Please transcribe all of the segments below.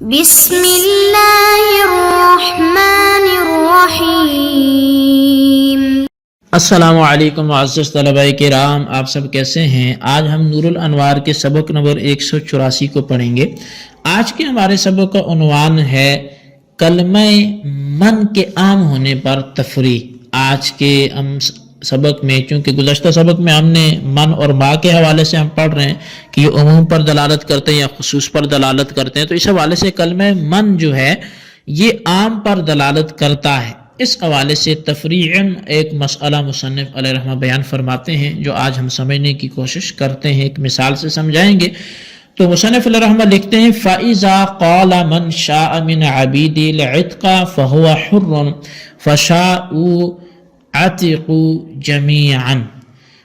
بسم اللہ الرحمن الرحیم۔ السلام علیکم معزز طلباء کرام، آپ سب کیسے ہیں؟ آج ہم نور الانوار کے سبق نمبر 184 کو پڑھیں گے۔ آج کے ہمارے سبق کا عنوان ہے کلمہ من کے عام ہونے پر تفریح۔ آج کے ہم سبق میں، چونکہ گزشتہ سبق میں ہم نے من اور ما کے حوالے سے ہم پڑھ رہے ہیں کہ یہ عموم پر دلالت کرتے ہیں یا خصوص پر دلالت کرتے ہیں، تو اس حوالے سے کلمہ من جو ہے یہ عام پر دلالت کرتا ہے۔ اس حوالے سے تفریعاً ایک مسئلہ مصنف علیہ رحمہ بیان فرماتے ہیں جو آج ہم سمجھنے کی کوشش کرتے ہیں، ایک مثال سے سمجھائیں گے۔ تو مصنف علیہ رحمہ لکھتے ہیں فَإِذَا قَالَ مَنْ شَاءَ مِنْ عَبِيدِ الْعِتْقَ فَهُوَ حُرٌّ فَشَاءُوا عَتِقُوا جَمِيعًا۔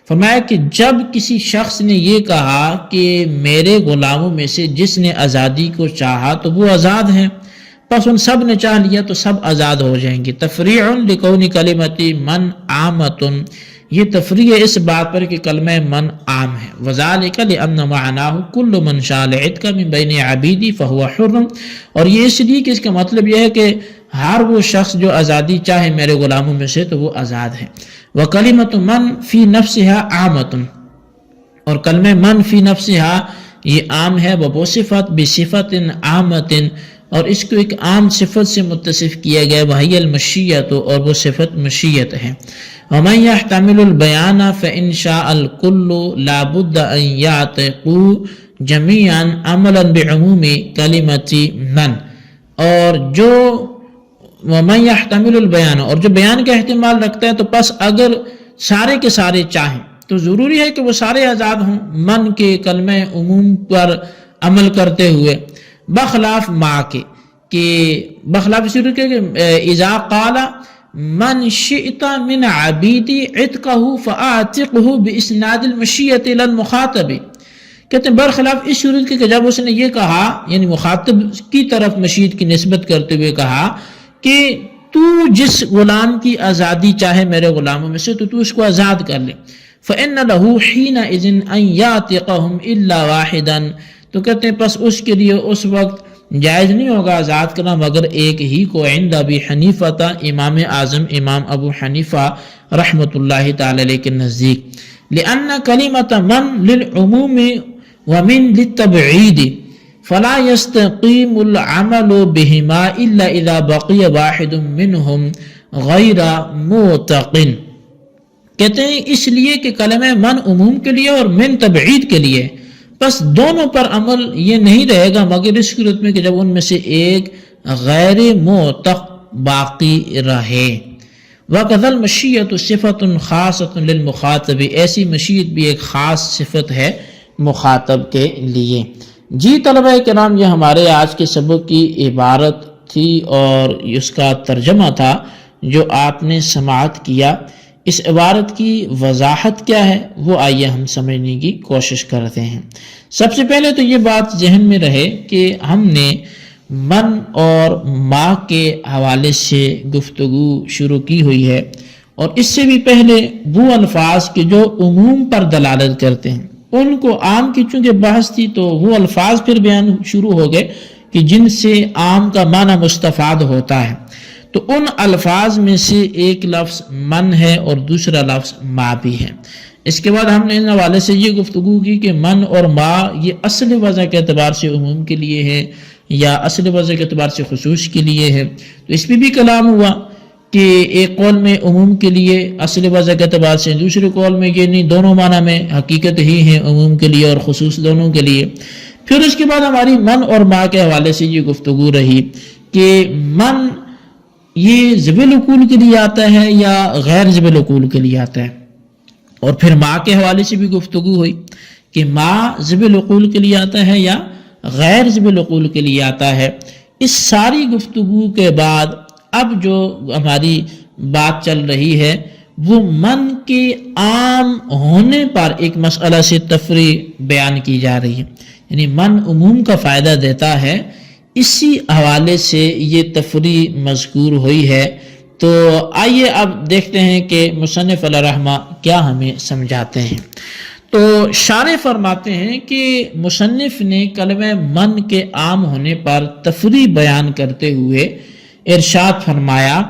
فرمایا کہ جب کسی شخص نے یہ کہا کہ میرے غلاموں میں سے جس نے آزادی کو چاہا تو وہ آزاد ہیں، پس ان سب نے چاہ لیا تو سب آزاد ہو جائیں گے۔ تفریع لکون کلمۃ من عامۃ، یہ تفریع ہے اس بات پر کہ کلمہ من عام ہے۔ وذالک لأن معناہ کل من شاء العتق من بین عبیدی فہو حر، اور یہ اس لیے کہ اس کا مطلب یہ ہے کہ ہر وہ شخص جو آزادی چاہے میرے غلاموں میں سے تو وہ آزاد ہے۔ وکلمۃ من فی نفسها عامۃ، اور کلمہ من فی نفسها یہ عام ہے، وصفت بصفت عامۃ، اور اس کو ایک عام صفت سے متصف کیا گیا، وہی المشیت، اور وہ صفت مشیت ہے۔ ومن يحتمل البیان فإن شاء الكل لا بد ان يعتقوا جميعا عملا بعموم کلمۃ من، اور جو ومن يحتمل البیان، اور جو بیان کا احتمال رکھتا ہے تو پس اگر سارے کے سارے چاہیں تو ضروری ہے کہ وہ سارے آزاد ہوں من کے کلمہ عموم پر عمل کرتے ہوئے، بخلاف ما کے، کہ بخلاف اس کہ اذا قال من شئت من عبیدی عتقہ فاعتقہ باسناد المشیۃ الى المخاطب، کہتے ہیں برخلاف اس صورت کے کہ جب اس نے یہ کہا، یعنی مخاطب کی طرف مشیت کی نسبت کرتے ہوئے کہا کہ تو جس غلام کی آزادی چاہے میرے غلاموں میں سے تو اس کو آزاد کر لے، فإن له حينئذ أن يعتقهم إلا واحدا، تو کہتے ہیں پس اس کے لیے اس وقت جائز نہیں ہوگا آزاد کرنا مگر ایک ہی کو، عند ابی حنیفہ، امام اعظم امام ابو حنیفہ رحمۃ اللہ تعالی علیہ کے نزدیک، لأن کلمۃ من للعموم ومن للتبعید فلا يستقيم العمل بهما الا اذا بقي واحد منهم غیر معتقن، کہتے ہیں اس لیے کہ کلمہ من عموم کے لیے اور من تبعید کے لیے، بس دونوں پر عمل یہ نہیں رہے گا مگر اس صورت میں کہ جب ان میں سے ایک غیر معتق باقی رہے۔ وَكَذَا الْمَشِيَّةُ صِفَةٌ خَاصَةٌ لِلْمُخَاطَبِ، ایسی مشیت بھی ایک خاص صفت ہے مخاطب کے لیے۔ جی طلبہ کرام، یہ ہمارے آج کے سبق کی عبارت تھی اور اس کا ترجمہ تھا جو آپ نے سماعت کیا۔ اس عبارت کی وضاحت کیا ہے وہ آئیے ہم سمجھنے کی کوشش کرتے ہیں۔ سب سے پہلے تو یہ بات ذہن میں رہے کہ ہم نے من اور ما کے حوالے سے گفتگو شروع کی ہوئی ہے، اور اس سے بھی پہلے وہ الفاظ کے جو عموم پر دلالت کرتے ہیں ان کو عام کی چونکہ بحث تھی تو وہ الفاظ پھر بیان شروع ہو گئے کہ جن سے عام کا معنی مستفاد ہوتا ہے، تو ان الفاظ میں سے ایک لفظ من ہے اور دوسرا لفظ ما بھی ہے۔ اس کے بعد ہم نے ان حوالے سے یہ گفتگو کی کہ من اور ما یہ اصل وضع کے اعتبار سے عموم کے لیے ہے یا اصل وضع کے اعتبار سے خصوص کے لیے ہے، تو اس میں بھی کلام ہوا کہ ایک قول میں عموم کے لیے اصل وضع کے اعتبار سے، دوسرے قول میں یہ نہیں، دونوں معنی میں حقیقت ہی ہے عموم کے لیے اور خصوص دونوں کے لیے۔ پھر اس کے بعد ہماری من اور ما کے حوالے سے یہ گفتگو رہی کہ من یہ ذوی العقول کے لیے آتا ہے یا غیر ذوی العقول کے لیے آتا ہے، اور پھر ما کے حوالے سے بھی گفتگو ہوئی کہ ما ذوی العقول کے لیے آتا ہے یا غیر ذوی العقول کے لیے آتا ہے۔ اس ساری گفتگو کے بعد اب جو ہماری بات چل رہی ہے وہ من کے عام ہونے پر ایک مسئلہ سے تفریع بیان کی جا رہی ہے، یعنی من عموم کا فائدہ دیتا ہے، اسی حوالے سے یہ تفریع مذکور ہوئی ہے۔ تو آئیے اب دیکھتے ہیں کہ مصنف علیہ رحمہ کیا ہمیں سمجھاتے ہیں۔ تو شارح فرماتے ہیں کہ مصنف نے کلمہ من کے عام ہونے پر تفریح بیان کرتے ہوئے ارشاد فرمایا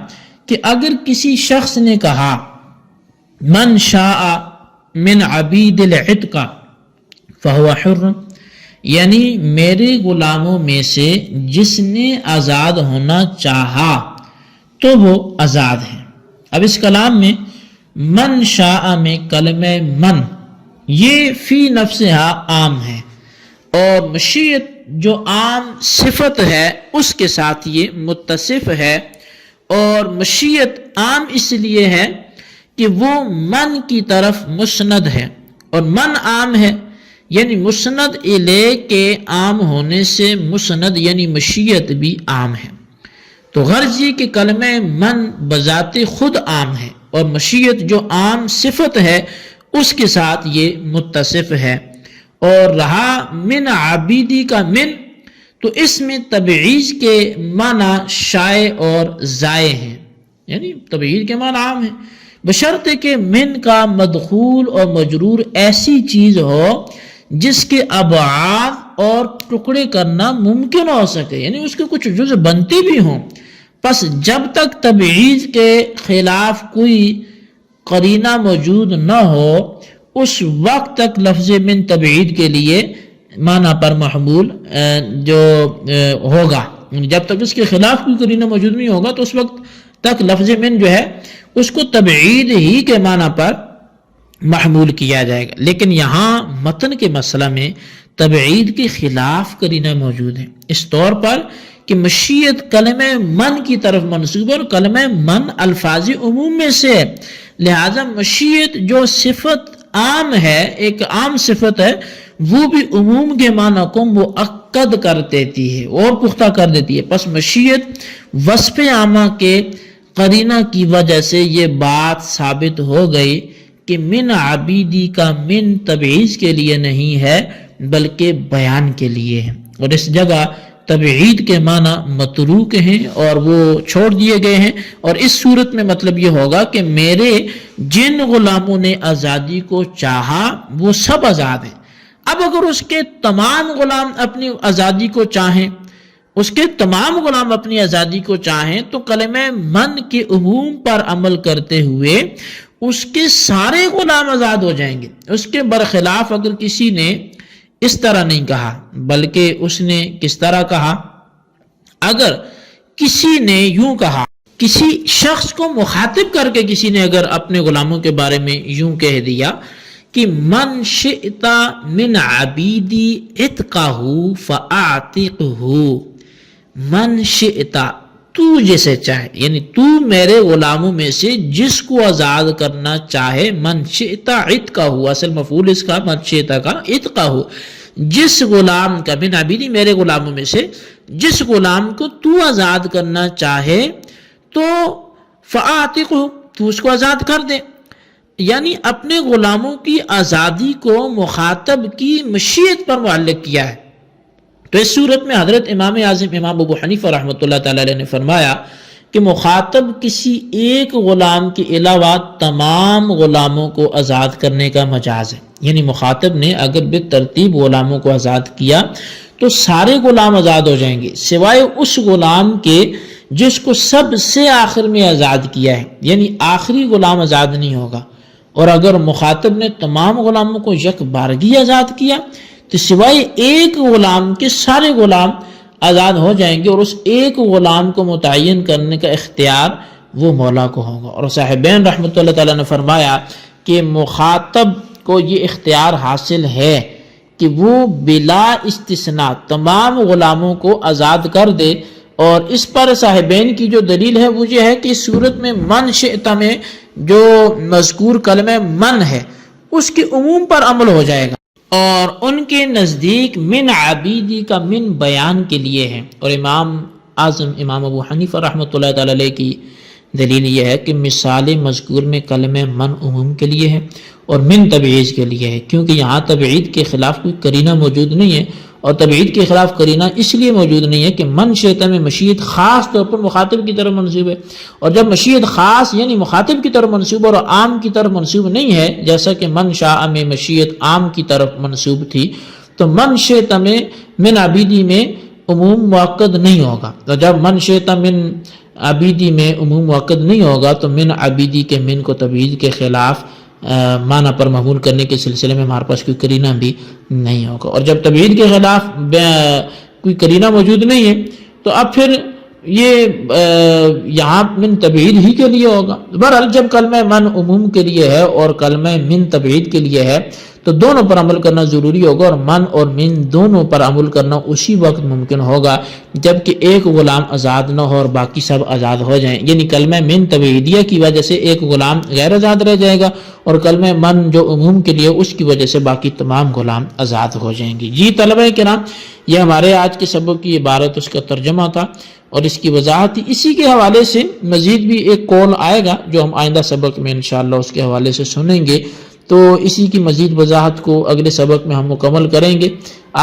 کہ اگر کسی شخص نے کہا من شاء من عبید العتق فهو حر، یعنی میرے غلاموں میں سے جس نے آزاد ہونا چاہا تو وہ آزاد ہے۔ اب اس کلام میں من شاء میں کلمہ من یہ فی نفسہا عام ہے، اور مشیت جو عام صفت ہے اس کے ساتھ یہ متصف ہے، اور مشیت عام اس لیے ہے کہ وہ من کی طرف مسند ہے، اور من عام ہے یعنی مسند الیہ کے عام ہونے سے مسند یعنی مشیت بھی عام ہے۔ تو غرض یہ کہ کلمہ من بذات خود عام ہے، اور مشیت جو عام صفت ہے اس کے ساتھ یہ متصف ہے۔ اور رہا من عبیدی کا من، تو اس میں تبعیض کے معنی شائع اور ضائع ہیں، یعنی تبعیض کے معنی عام ہیں، بشرط کہ من کا مدخول اور مجرور ایسی چیز ہو جس کے ابعاد اور ٹکڑے کرنا ممکن ہو سکے، یعنی اس کے کچھ جز بنتی بھی ہوں۔ پس جب تک تبعیض کے خلاف کوئی قرینہ موجود نہ ہو اس وقت تک لفظ من تبعید کے لیے معنی پر محمول جو ہوگا، جب تک اس کے خلاف کوئی قرینہ موجود نہیں ہوگا تو اس وقت تک لفظ من جو ہے اس کو تبعید ہی کے معنی پر محمول کیا جائے گا۔ لیکن یہاں متن کے مسئلہ میں تبعید کے خلاف قرینہ موجود ہے، اس طور پر کہ مشیت کلمہ من کی طرف منسوب ہے، اور کلمہ من الفاظ عموم میں سے ہے، لہذا مشیت جو صفت عام ہے، ایک عام صفت ہے، وہ بھی عموم کے معنی کو مؤکد کر دیتی ہے اور پختہ کر دیتی ہے۔ پس مشیت وصف عامہ کے قرینہ کی وجہ سے یہ بات ثابت ہو گئی کہ من عبیدی کا من تبعیض کے لیے نہیں ہے بلکہ بیان کے لیے ہے، اور اس جگہ تبعید کے معنی متروک ہیں اور وہ چھوڑ دیے گئے ہیں، اور اس صورت میں مطلب یہ ہوگا کہ میرے جن غلاموں نے آزادی کو چاہا وہ سب آزاد ہیں۔ اب اگر اس کے تمام غلام اپنی آزادی کو چاہیں، اس کے تمام غلام اپنی آزادی کو چاہیں تو کلمہ من کے عموم پر عمل کرتے ہوئے اس کے سارے غلام آزاد ہو جائیں گے۔ اس کے برخلاف اگر کسی نے اس طرح نہیں کہا بلکہ اس نے کس طرح کہا، اگر کسی نے یوں کہا، کسی شخص کو مخاطب کر کے کسی نے اگر اپنے غلاموں کے بارے میں یوں کہہ دیا کہ من شئت من عبیدی اتقہ فاعتقہ، من شئت تو جسے چاہے، یعنی تو میرے غلاموں میں سے جس کو آزاد کرنا چاہے، من شئت عتقہ، اصل مفعول اس کا من شئت کا عتقہ، جس غلام کا، من عبیدی میرے غلاموں میں سے جس غلام کو تو آزاد کرنا چاہے تو فاعتقہ، تو اس کو آزاد کر دے، یعنی اپنے غلاموں کی آزادی کو مخاطب کی مشیت پر معلق کیا ہے۔ تو اس صورت میں حضرت امام اعظم امام ابو حنیفہ رحمۃ اللہ تعالی علیہ نے فرمایا کہ مخاطب کسی ایک غلام کے علاوہ تمام غلاموں کو آزاد کرنے کا مجاز ہے، یعنی مخاطب نے اگر بالترتیب غلاموں کو آزاد کیا تو سارے غلام آزاد ہو جائیں گے سوائے اس غلام کے جس کو سب سے آخر میں آزاد کیا ہے، یعنی آخری غلام آزاد نہیں ہوگا۔ اور اگر مخاطب نے تمام غلاموں کو یک بارگی آزاد کیا تو سوائے ایک غلام کے سارے غلام آزاد ہو جائیں گے، اور اس ایک غلام کو متعین کرنے کا اختیار وہ مولا کو ہوگا۔ اور صاحبین رحمۃ اللہ تعالیٰ نے فرمایا کہ مخاطب کو یہ اختیار حاصل ہے کہ وہ بلا استثناء تمام غلاموں کو آزاد کر دے، اور اس پر صاحبین کی جو دلیل ہے وہ یہ ہے کہ اس صورت میں من شئت میں جو مذکور کلمہ من ہے اس کے عموم پر عمل ہو جائے گا، اور ان کے نزدیک من عبیدی کا من بیان کے لیے ہے۔ اور امام اعظم امام ابو حنیفہ رحمۃ اللہ تعالی علیہ کی دلیل یہ ہے کہ مثال مذکور میں کلمہ من عموم کے لیے ہے اور من تبعیض کے لیے ہے، کیونکہ یہاں تبعید کے خلاف کوئی قرینہ موجود نہیں ہے، اور تبعید کے خلاف قرینہ اس لیے موجود نہیں ہے کہ من شئت میں مشیت خاص طور پر مخاطب کی طرف منسوب ہے، اور جب مشیت خاص یعنی مخاطب کی طرف منسوب اور عام کی طرف منسوب نہیں ہے، جیسا کہ من شاء میں مشیت عام کی طرف منسوب تھی، تو من شئت میں من عبیدی میں عموم مؤکد نہیں ہوگا، تو جب من شئت من عبیدی میں عموم مؤکد نہیں ہوگا تو من عبیدی کے من کو تبعید کے خلاف معنی پر محمول کرنے کے سلسلے میں ہمارے پاس کوئی قرینہ بھی نہیں ہوگا، اور جب تبعید کے خلاف کوئی قرینہ موجود نہیں ہے تو اب پھر یہ یہاں من تبعید ہی کے لیے ہوگا۔ بہرحال جب کلمہ من عموم کے لیے ہے اور کلمہ من تبعید کے لیے ہے تو دونوں پر عمل کرنا ضروری ہوگا، اور من اور من دونوں پر عمل کرنا اسی وقت ممکن ہوگا جبکہ ایک غلام آزاد نہ ہو اور باقی سب آزاد ہو جائیں، یعنی کلمہ من تبعیدیہ کی وجہ سے ایک غلام غیر آزاد رہ جائے گا، اور کلمہ من جو عموم کے لیے اس کی وجہ سے باقی تمام غلام آزاد ہو جائیں گے۔ جی طلبہ کرام، یہ ہمارے آج کے سبق کی عبارت، اس کا ترجمہ تھا اور اس کی وضاحت تھی۔ اسی کے حوالے سے مزید بھی ایک قول آئے گا جو ہم آئندہ سبق میں انشاءاللہ اس کے حوالے سے سنیں گے، تو اسی کی مزید وضاحت کو اگلے سبق میں ہم مکمل کریں گے۔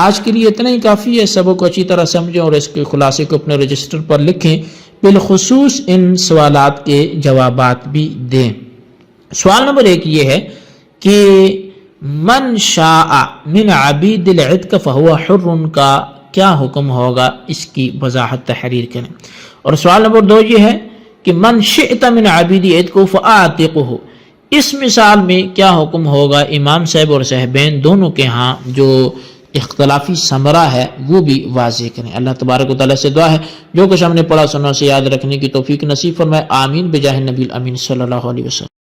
آج کے لیے اتنا ہی کافی ہے، سبق کو اچھی طرح سمجھیں اور اس کے خلاصے کو اپنے رجسٹر پر لکھیں، بالخصوص ان سوالات کے جوابات بھی دیں۔ سوال نمبر 1 یہ ہے کہ من شاء من عبید العتق فہو حر کا کیا حکم ہوگا، اس کی وضاحت تحریر کریں۔ اور سوال نمبر 2 یہ ہے کہ من شئت من عبید العتق فآتقہ، اس مثال میں کیا حکم ہوگا، امام صاحب اور صاحبین دونوں کے ہاں جو اختلافی ثمرہ ہے وہ بھی واضح کریں۔ اللہ تبارک و تعالیٰ سے دعا ہے جو کچھ ہم نے پڑھا سنا سے یاد رکھنے کی توفیق نصیب فرمائے، آمین بجاہ نبی الامین صلی اللہ علیہ وسلم۔